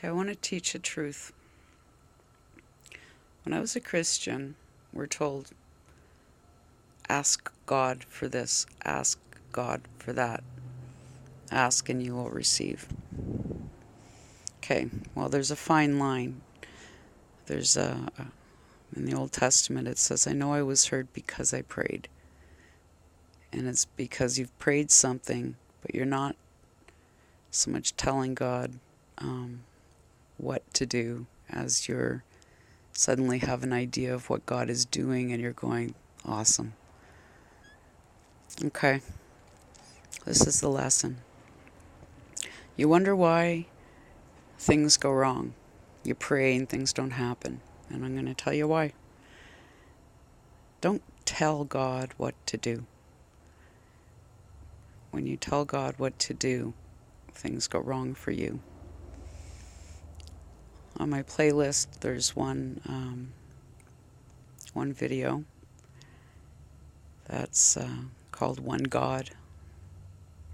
Okay, I want to teach a truth. When I was a Christian, we're told, ask God for this, ask God for that, ask and you will receive. Okay, well, there's a fine line. There's in the Old Testament it says, I know I was heard because I prayed. And it's because you've prayed something, but you're not so much telling God what to do as you're suddenly have an idea of what God is doing and you're going, awesome. Okay, this is the lesson. You wonder why things go wrong. You pray and things don't happen. And I'm going to tell you why. Don't tell God what to do. When you tell God what to do, things go wrong for you. On my playlist, there's one video that's called One God,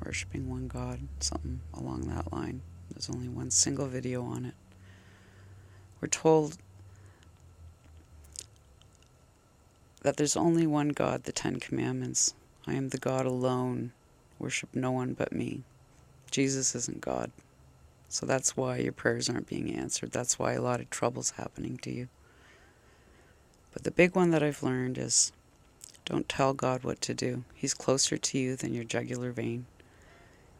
worshiping one God, something along that line. There's only one single video on it. We're told that there's only one God, the Ten Commandments. I am the God alone. Worship no one but me. Jesus isn't God. So that's why your prayers aren't being answered. That's why a lot of trouble's happening to you. But the big one that I've learned is don't tell God what to do. He's closer to you than your jugular vein.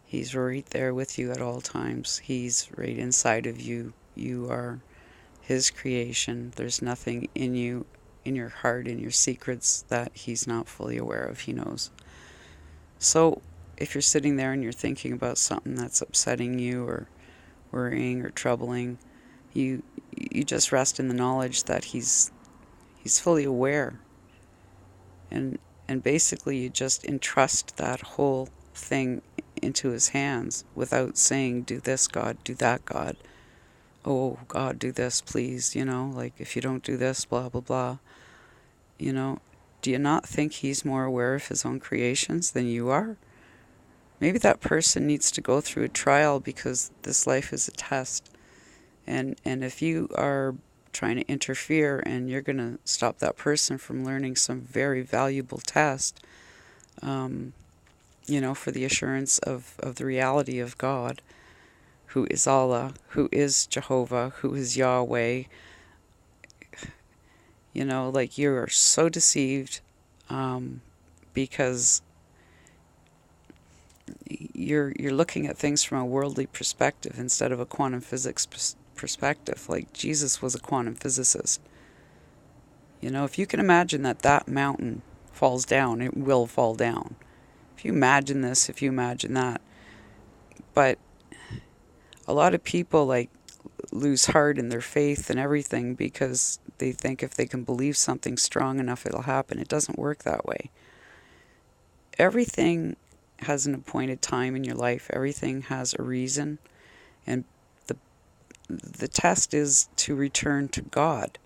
He's right there with you at all times. He's right inside of you. You are His creation. There's nothing in you, in your heart, in your secrets that He's not fully aware of. He knows. So if you're sitting there and you're thinking about something that's upsetting you or worrying or troubling, you just rest in the knowledge that He's fully aware. And basically you just entrust that whole thing into His hands without saying, do this, God, do that, God. Oh, God, do this, please. Like if you don't do this, blah, blah, blah. Do you not think He's more aware of His own creations than you are? Maybe that person needs to go through a trial because this life is a test. And if you are trying to interfere and you're going to stop that person from learning some very valuable test, for the assurance of the reality of God, who is Allah, who is Jehovah, who is Yahweh, like you are so deceived because you're looking at things from a worldly perspective instead of a quantum physics perspective. Like Jesus was a quantum physicist. If you can imagine that mountain falls down, it will fall down. If you imagine this, if you imagine that. But a lot of people lose heart in their faith and everything because they think if they can believe something strong enough, it'll happen. It doesn't work that way. Everything has an appointed time in your life. Everything has a reason. And the test is to return to God.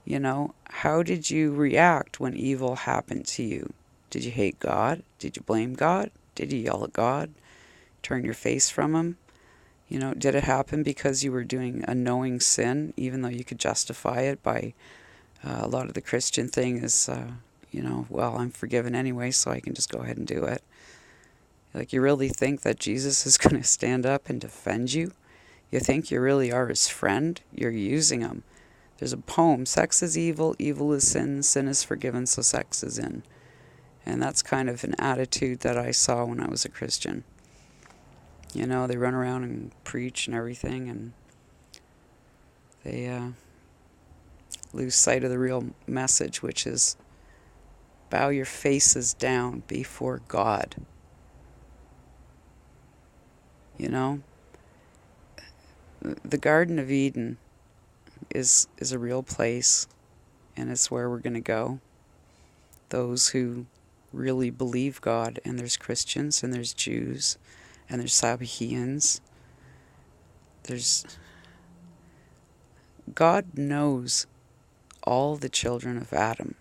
How did you react when evil happened to you? Did you hate God? Did you blame God? Did you yell at God? Turn your face from Him? Did it happen because you were doing a knowing sin, even though you could justify it by a lot of the Christian thing is, well, I'm forgiven anyway, so I can just go ahead and do it. Like, you really think that Jesus is going to stand up and defend you? You think you really are His friend? You're using Him. There's a poem, sex is evil, evil is sin, sin is forgiven, so sex is in. And that's kind of an attitude that I saw when I was a Christian. They run around and preach and everything, and they lose sight of the real message, which is bow your faces down before God. The Garden of Eden is a real place, and it's where we're going to go. Those who really believe God, and there's Christians, and there's Jews, and there's Sabaeans. God knows all the children of Adam.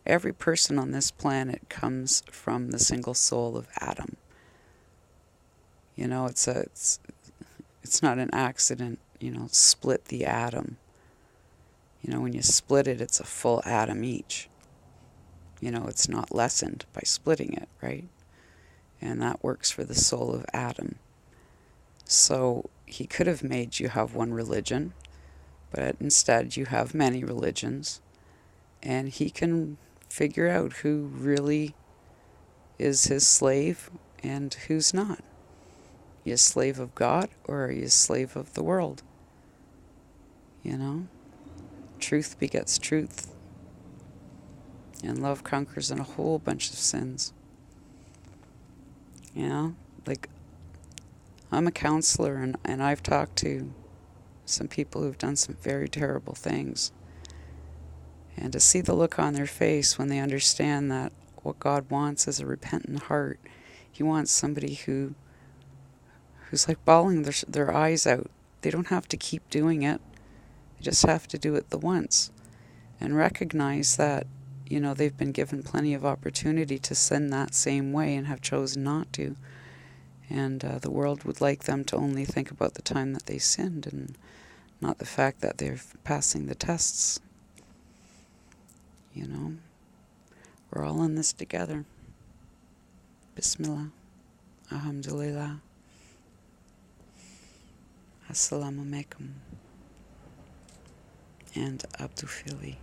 Every person on this planet comes from the single soul of Adam. It's not an accident, split the atom. When you split it, it's a full atom each. It's not lessened by splitting it, right? And that works for the soul of Adam. So he could have made you have one religion, but instead you have many religions, and he can figure out who really is his slave and who's not. Are you a slave of God, or are you a slave of the world? Truth begets truth, and love conquers in a whole bunch of sins. Like, I'm a counselor, and I've talked to some people who've done some very terrible things. And to see the look on their face when they understand that what God wants is a repentant heart. He wants somebody who's like bawling their eyes out. They don't have to keep doing it. They just have to do it the once. And recognize that, they've been given plenty of opportunity to sin that same way and have chosen not to. And the world would like them to only think about the time that they sinned and not the fact that they're passing the tests. We're all in this together. Bismillah. Alhamdulillah. Assalamu alaikum. And Abdu Fili.